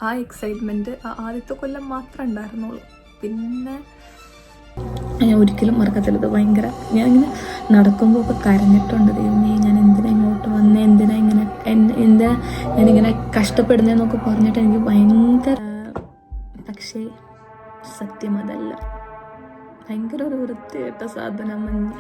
ആ എക്സൈറ്റ്മെൻറ്റ് ആദ്യത്തെ കൊല്ലം മാത്രമേ ഉണ്ടായിരുന്നുള്ളൂ. പിന്നെ ഞാൻ ഒരിക്കലും മറക്കത്തില്ലത്. ഭയങ്കര ഞാനിങ്ങനെ നടക്കുമ്പോൾ ഒക്കെ കരഞ്ഞിട്ടുണ്ട്. ദൈവമേ, ഞാൻ എന്തിനാ ഇങ്ങോട്ട് വന്നേ, എന്തിനാ ഞാനിങ്ങനെ കഷ്ടപ്പെടുന്നതെന്നൊക്കെ പറഞ്ഞിട്ട് എനിക്ക് ഭയങ്കര. പക്ഷേ സത്യം അതല്ല. ഭയങ്കര ഒരു വൃത്തികെട്ട സാധനം മഞ്ഞ്.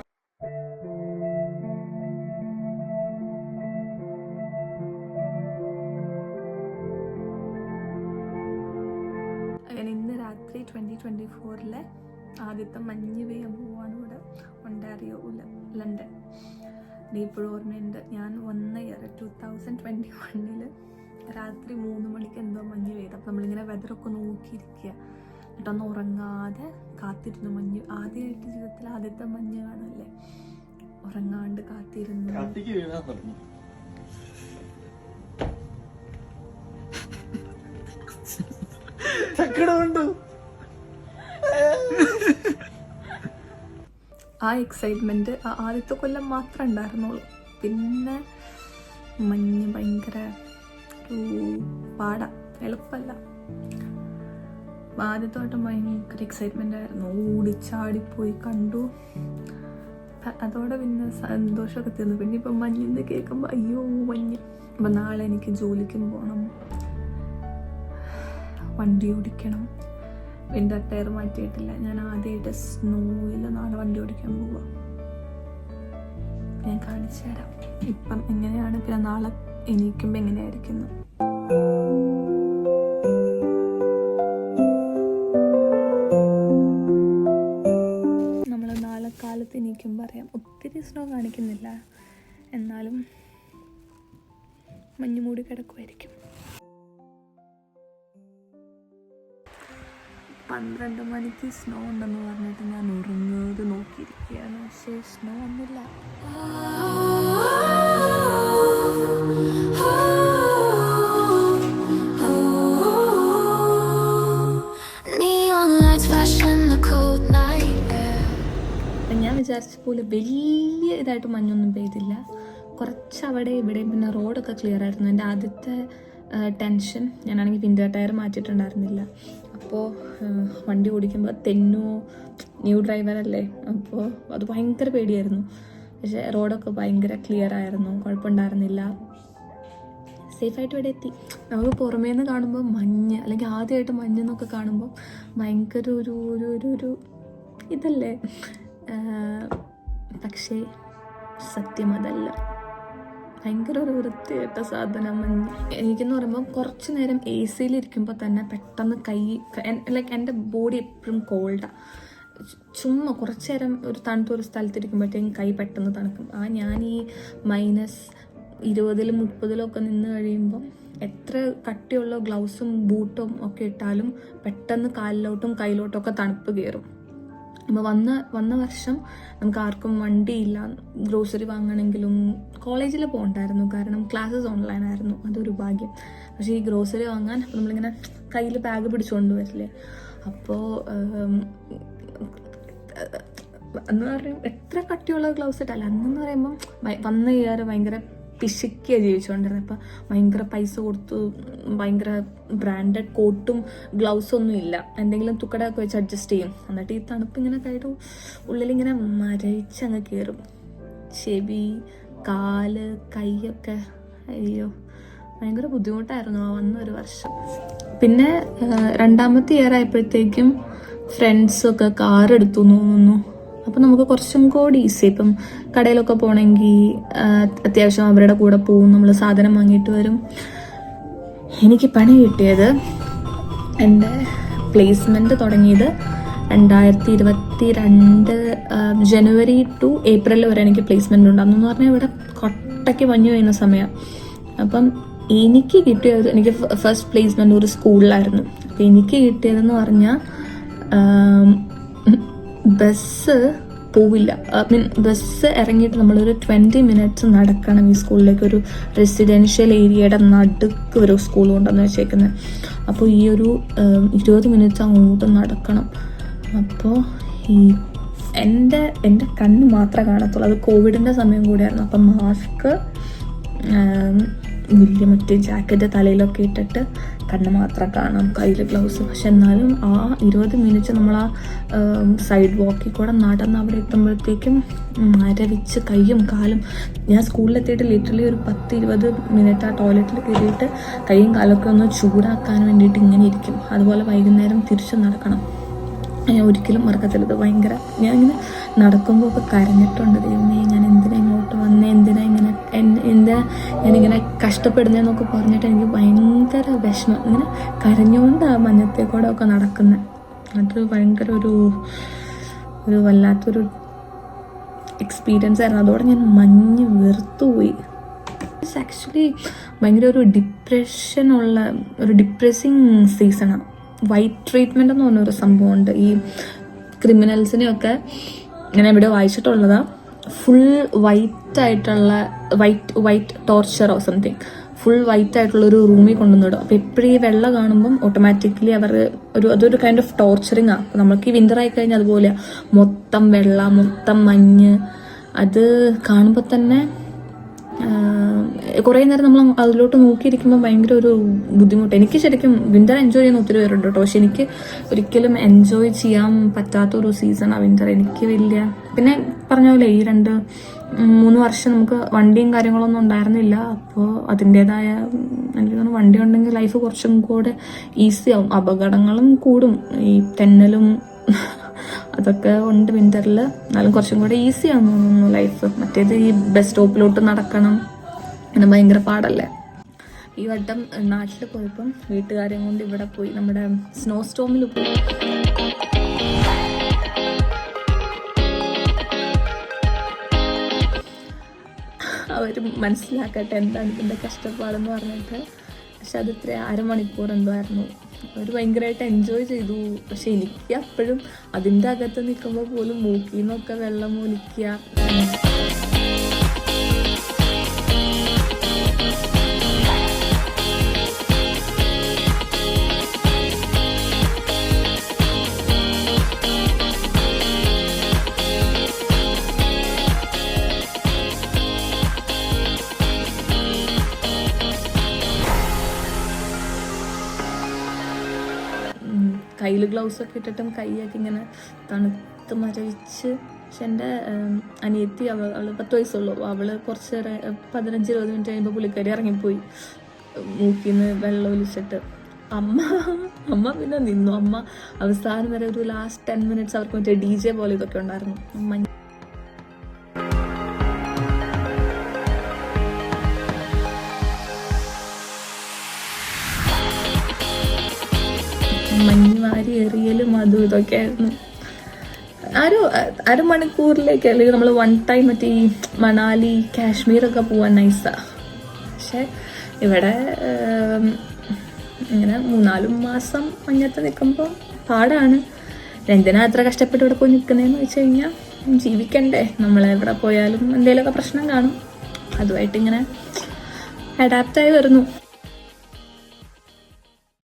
അങ്ങനെ ഇന്ന് രാത്രി 2024 ആദ്യത്തെ മഞ്ഞ് പെയ്യാൻ പോവാണ് ഇവിടെ ഒണ്ടാരിയോ, ലണ്ടൻ. ഇപ്പോഴും ഓർമ്മയുണ്ട്, ഞാൻ വന്ന ഇയർ 2021 രാത്രി 3 മണിക്ക് എന്തോ മഞ്ഞ് പെയ്ത്. അപ്പം നമ്മളിങ്ങനെ വെതറൊക്കെ നോക്കിയിരിക്കുക, എന്നിട്ടൊന്നും ഉറങ്ങാതെ കാത്തിരുന്നു. മഞ്ഞ് ആദ്യമായിട്ട് ജീവിതത്തിൽ ആദ്യത്തെ മഞ്ഞ് കാണല്ലേ, ഉറങ്ങാണ്ട് കാത്തിരുന്നു. ആ എക്സൈറ്റ്മെന്റ് ആദ്യത്തെ കൊല്ലം മാത്രമേ ഉണ്ടായിരുന്നുള്ളൂ. പിന്നെ മഞ്ഞ് ഭയങ്കര പാടാ, എളുപ്പമല്ല. ആദ്യത്തെ വട്ടം ഭയങ്കര എക്സൈറ്റ്മെന്റ് ആയിരുന്നു, ഓടിച്ചാടിപ്പോയി കണ്ടു. അതോടെ പിന്നെ സന്തോഷമൊക്കെ തീർന്നു. പിന്നെ ഇപ്പം മഞ്ഞിന്ന് കേൾക്കുമ്പോൾ അയ്യോ മഞ്ഞ്. അപ്പം നാളെ എനിക്ക് ജോലിക്കും പോകണം, വണ്ടി ഓടിക്കണം. വിൻ്റർ ടയർ മാറ്റിയിട്ടില്ല. ഞാൻ ആദ്യമായിട്ട് സ്നോയിൽ നാളെ വണ്ടി ഓടിക്കാൻ പോവുക. ഞാൻ കാണിച്ചു തരാം ഇപ്പം എങ്ങനെയാണ്, പിന്നെ നാളെ എണീക്കുമ്പോൾ എങ്ങനെയായിരിക്കുന്നു. നമ്മൾ നാളെ കാലത്ത് എണീക്കുമ്പോൾ അറിയാം. ഒത്തിരി സ്നോ കാണിക്കുന്നില്ല, എന്നാലും മഞ്ഞ് മൂടി കിടക്കുമായിരിക്കും. 12 മണിക്ക് സ്നോ ഉണ്ടെന്ന് പറഞ്ഞിട്ട് ഞാൻ ഉറങ്ങാതെ നോക്കിയിരിക്കുകയാണ്. പക്ഷേ സ്നോ ഒന്നുമില്ല. ഞാൻ വിചാരിച്ച പോലെ വലിയ ഇതായിട്ട് മഞ്ഞൊന്നും പെയ്തില്ല. കുറച്ച് അവിടെ ഇവിടെയും. പിന്നെ റോഡൊക്കെ ക്ലിയർ ആയിരുന്നു. എൻ്റെ ആദ്യത്തെ ടെൻഷൻ, ഞാനാണെങ്കിൽ വിൻ്റർ ടയർ മാറ്റിയിട്ടുണ്ടായിരുന്നില്ല. അപ്പോൾ വണ്ടി ഓടിക്കുമ്പോൾ ന്യൂ ഡ്രൈവറല്ലേ, അപ്പോൾ അത് ഭയങ്കര പേടിയായിരുന്നു. പക്ഷേ റോഡൊക്കെ ഭയങ്കര ക്ലിയർ ആയിരുന്നു, കുഴപ്പമുണ്ടായിരുന്നില്ല. സേഫായിട്ട് ഇവിടെ എത്തി. നമുക്ക് പുറമേ നിന്ന് കാണുമ്പോൾ മഞ്ഞ്, അല്ലെങ്കിൽ ആദ്യമായിട്ട് മഞ്ഞെന്നൊക്കെ കാണുമ്പോൾ ഭയങ്കര ഒരു ഇതല്ലേ. പക്ഷേ സത്യം അതല്ല. ഭയങ്കര ഒരു വൃത്തികെട്ട സാധനം മഞ്ഞ്. എനിക്കെന്ന് പറയുമ്പോൾ കുറച്ച് നേരം AC യിലിരിക്കുമ്പോൾ തന്നെ പെട്ടെന്ന് എൻ്റെ ബോഡി എപ്പോഴും കോൾഡാണ്. ചുമ്മാ കുറച്ച് നേരം ഒരു തണുത്തൊരു സ്ഥലത്തിരിക്കുമ്പോഴത്തേക്കും കൈ പെട്ടെന്ന് തണുക്കും. ഞാൻ ഈ -20 -30 നിന്ന് കഴിയുമ്പോൾ എത്ര കട്ടിയുള്ള ഗ്ലൗസും ബൂട്ടും ഒക്കെ ഇട്ടാലും പെട്ടെന്ന് കാലിലോട്ടും കയ്യിലോട്ടും ഒക്കെ തണുപ്പ് കയറും. അപ്പോൾ വന്ന വർഷം നമുക്ക് ആർക്കും വണ്ടിയില്ല. ഗ്രോസറി വാങ്ങണമെങ്കിലും കോളേജിൽ പോകണ്ടായിരുന്നു, കാരണം ക്ലാസ്സസ് ഓൺലൈൻ ആയിരുന്നു. അതൊരു ഭാഗ്യം. പക്ഷേ ഈ ഗ്രോസറി വാങ്ങാൻ അപ്പോൾ നമ്മളിങ്ങനെ കയ്യിൽ ബാഗ് പിടിച്ചുകൊണ്ട് വരില്ലേ. അപ്പോൾ എന്ന് പറയും എത്ര കട്ടിയുള്ള ഗ്ലൗസ് ഇട്ടല്ല. അന്നെന്ന് പറയുമ്പം വന്ന ഇയർ ഭയങ്കര പിശുക്കിയാണ് ജീവിച്ചുകൊണ്ടിരുന്നത്. അപ്പം ഭയങ്കര പൈസ കൊടുത്തു ഭയങ്കര ബ്രാൻഡഡ് കോട്ടും ഗ്ലൗസൊന്നും ഇല്ല. എന്തെങ്കിലും തുക്കടയൊക്കെ വെച്ച് അഡ്ജസ്റ്റ് ചെയ്യും. എന്നിട്ട് ഈ തണുപ്പ് ഇങ്ങനെ കയ്യുടെ ഉള്ളിലിങ്ങനെ മരയിച്ചങ്ങ് കയറും. ചെവി, കാല്, കൈയൊക്കെ. അയ്യോ, ഭയങ്കര ബുദ്ധിമുട്ടായിരുന്നു ആ വന്നൊരു വർഷം. പിന്നെ 2ാമത്തെ ഇയർ ആയപ്പോഴത്തേക്കും ഫ്രണ്ട്സൊക്കെ കാർ എടുത്തു തോന്നുന്നു. അപ്പം നമുക്ക് കുറച്ചും കൂടി ഈസി. ഇപ്പം കടയിലൊക്കെ പോകണമെങ്കിൽ അത്യാവശ്യം അവരുടെ കൂടെ പോവും, നമ്മൾ സാധനം വാങ്ങിയിട്ട് വരും. എനിക്ക് പണി കിട്ടിയത്, എൻ്റെ പ്ലേസ്മെൻറ്റ് തുടങ്ങിയത് 2022 ജനുവരി ടു ഏപ്രിൽ വരെ എനിക്ക് പ്ലേസ്മെൻ്റ് ഉണ്ട്. അന്നെന്ന് പറഞ്ഞാൽ ഇവിടെ കൊട്ടയ്ക്ക് മഞ്ഞ് പെയ്യുന്ന സമയം. അപ്പം എനിക്ക് കിട്ടിയത്, എനിക്ക് ഫസ്റ്റ് പ്ലേസ്മെൻറ്റ് ഒരു സ്കൂളിലായിരുന്നു. അപ്പം എനിക്ക് കിട്ടിയതെന്ന് പറഞ്ഞാൽ ബസ് പോവില്ല. ബസ് ഇറങ്ങിയിട്ട് നമ്മളൊരു 20 മിനിറ്റ്സ് നടക്കണം ഈ സ്കൂളിലേക്ക്. ഒരു റെസിഡൻഷ്യൽ ഏരിയയുടെ നടുക്ക് ഒരു സ്കൂൾ കൊണ്ടുവന്ന് വെച്ചേക്കുന്നത്. അപ്പോൾ ഈ ഒരു 20 മിനിറ്റ്സ് അങ്ങോട്ട് നടക്കണം. അപ്പോൾ എൻ്റെ കണ്ണ് മാത്രമേ കാണത്തുള്ളൂ. അത് കോവിഡിൻ്റെ സമയം കൂടിയായിരുന്നു. അപ്പം മാസ്ക് വലിയ മറ്റേ ജാക്കറ്റ് തലയിലൊക്കെ ഇട്ടിട്ട് കണ്ണ് മാത്രം കാണാം, കയ്യിൽ ഗ്ലൗസ്. പക്ഷെ എന്നാലും ആ 20 മിനിറ്റ് നമ്മൾ ആ സൈഡ് വാക്കിൽ കൂടെ നടന്ന് അവിടെ എത്തുമ്പോഴത്തേക്കും മരവിച്ച് കയ്യും കാലും. ഞാൻ സ്കൂളിലെത്തിയിട്ട് ലിറ്ററലി ഒരു 10-20 മിനിറ്റ് ആ ടോയ്ലറ്റിൽ കയറിയിട്ട് കൈയും കാലൊക്കെ ഒന്ന് ചൂടാക്കാൻ വേണ്ടിയിട്ട് ഇങ്ങനെ ഇരിക്കും. അതുപോലെ വൈകുന്നേരം തിരിച്ചു നടക്കണം. ഞാൻ ഒരിക്കലും മറക്കത്തില്ല. ഇത് ഭയങ്കര, ഞാൻ ഇങ്ങനെ നടക്കുമ്പോൾ ഒക്കെ കരഞ്ഞിട്ടുണ്ട്. ദൈവമേ, ഞാൻ എന്തിനാ ഇങ്ങോട്ട് വന്നേ, എന്താ ഞാനിങ്ങനെ കഷ്ടപ്പെടുന്നതെന്നൊക്കെ പറഞ്ഞിട്ട് എനിക്ക് ഭയങ്കര വിഷമം. ഇങ്ങനെ കരഞ്ഞുകൊണ്ട് ആ മഞ്ഞത്തെ കൂടെ ഒക്കെ നടക്കുന്നത്. അത് ഭയങ്കര ഒരു വല്ലാത്തൊരു എക്സ്പീരിയൻസ് ആയിരുന്നു. അതോടെ ഞാൻ മഞ്ഞ് വെറുത്തുപോയി. ഇറ്റ്സ് ആക്ച്വലി ഭയങ്കര ഒരു ഡിപ്രസിങ് സീസണാണ്. വൈറ്റ് ട്രീറ്റ്മെൻറ്റ് എന്ന് പറഞ്ഞൊരു സംഭവമുണ്ട്. ഈ ക്രിമിനൽസിനെയൊക്കെ ഞാൻ ഇവിടെ വായിച്ചിട്ടുള്ളതാണ്. ഫുൾ വൈറ്റ് ടോർച്ചറോ സംതിങ്, ഫുൾ വൈറ്റ് ആയിട്ടുള്ളൊരു റൂമിൽ കൊണ്ടുവന്നിടും. അപ്പോൾ എപ്പോഴും ഈ വെള്ള കാണുമ്പം ഓട്ടോമാറ്റിക്കലി അതൊരു കൈൻഡ് ഓഫ് ടോർച്ചറിങ് ആണ്. അപ്പോൾ നമുക്ക് ഈ വിൻ്റർ ആയി കഴിഞ്ഞാൽ അതുപോലെ മൊത്തം വെള്ള, മൊത്തം മഞ്ഞ്, അത് കാണുമ്പോൾ തന്നെ കുറേ നേരം നമ്മൾ അതിലോട്ട് നോക്കിയിരിക്കുമ്പോൾ ഭയങ്കര ഒരു ബുദ്ധിമുട്ട്. എനിക്ക് ശരിക്കും വിൻ്റർ എൻജോയ് ചെയ്യുന്ന ഒത്തിരി പേരുണ്ട് കേട്ടോ. പക്ഷെ എനിക്ക് ഒരിക്കലും എൻജോയ് ചെയ്യാൻ പറ്റാത്തൊരു സീസണാണ് വിൻ്റർ. എനിക്ക് പിന്നെ പറഞ്ഞ പോലെ ഈ 2-3 വർഷം നമുക്ക് വണ്ടിയും കാര്യങ്ങളൊന്നും ഉണ്ടായിരുന്നില്ല. അപ്പോൾ അതിൻ്റെതായ, എനിക്ക് തോന്നുന്നു വണ്ടി ഉണ്ടെങ്കിൽ ലൈഫ് കുറച്ചും കൂടെ ഈസി ആവും. അപകടങ്ങളും കൂടും, ഈ തെന്നലും അതൊക്കെ ഉണ്ട് വിൻ്ററിൽ. എന്നാലും കുറച്ചും കൂടെ ഈസി ആണെന്ന് തോന്നുന്നു ലൈഫ്. മറ്റേത് ഈ ബസ് സ്റ്റോപ്പിലോട്ട് നടക്കണം, അങ്ങനെ ഭയങ്കര പാടല്ലേ. ഈ വട്ടം നാട്ടിൽ പോയപ്പം വീട്ടുകാരെയും കൊണ്ട് ഇവിടെ പോയി, നമ്മുടെ സ്നോ സ്റ്റോമിൽ പോയി. അവർ മനസ്സിലാക്കട്ടെ എന്താണ് ഇതിൻ്റെ കഷ്ടപ്പാടെന്ന് പറഞ്ഞിട്ട്. പക്ഷെ അത് ഇത്ര 1/2 മണിക്കൂർ എന്തോ ആയിരുന്നു. അവർ ഭയങ്കരമായിട്ട് എൻജോയ് ചെയ്തു. പക്ഷെ എനിക്ക് അപ്പോഴും അതിൻ്റെ അകത്ത് നിൽക്കുമ്പോൾ പോലും മൂക്കിൽ നിന്നൊക്കെ വെള്ളം ഒലിക്കുക. കയ്യിൽ ഗ്ലൗസൊക്കെ ഇട്ടിട്ടും കൈയൊക്കെ ഇങ്ങനെ തണുത്ത് മരവിച്ച്. പക്ഷെ എൻ്റെ അനിയത്തി, അവൾ 10 വയസ്സുള്ളൂ. അവൾ കുറച്ച് 15-20 മിനിറ്റ് കഴിയുമ്പോൾ പുള്ളിക്കാരി ഇറങ്ങിപ്പോയി, മൂക്കിൽ നിന്ന് വെള്ളം ഒലിച്ചിട്ട്. അമ്മ പിന്നെ നിന്നു. അമ്മ അവസാനം വരെ ഒരു ലാസ്റ്റ് 10 മിനിറ്റ്സ് അവർക്ക് മറ്റേ DJ പോലെ ഇതൊക്കെ ഉണ്ടായിരുന്നു. മഞ്ഞ് വാരി എറിയലും അതും ഇതൊക്കെ ആയിരുന്നു. 1/2 മണിക്കൂറിലേക്ക്, അല്ലെങ്കിൽ നമ്മൾ 1 ടൈം മറ്റേ ഈ മണാലി, കാശ്മീരൊക്കെ പോകാൻ നൈസാണ്. പക്ഷെ ഇവിടെ ഇങ്ങനെ 3-4 മാസം മഞ്ഞത്ത് നിൽക്കുമ്പോൾ പാടാണ്. എന്തിനാ അത്ര കഷ്ടപ്പെട്ട് ഇവിടെ പോയി നിൽക്കുന്നതെന്ന് വെച്ച് കഴിഞ്ഞാൽ ജീവിക്കണ്ടേ. നമ്മളെവിടെ പോയാലും എന്തെങ്കിലുമൊക്കെ പ്രശ്നം കാണും. അതുമായിട്ട് ഇങ്ങനെ അഡാപ്റ്റായി വരുന്നു.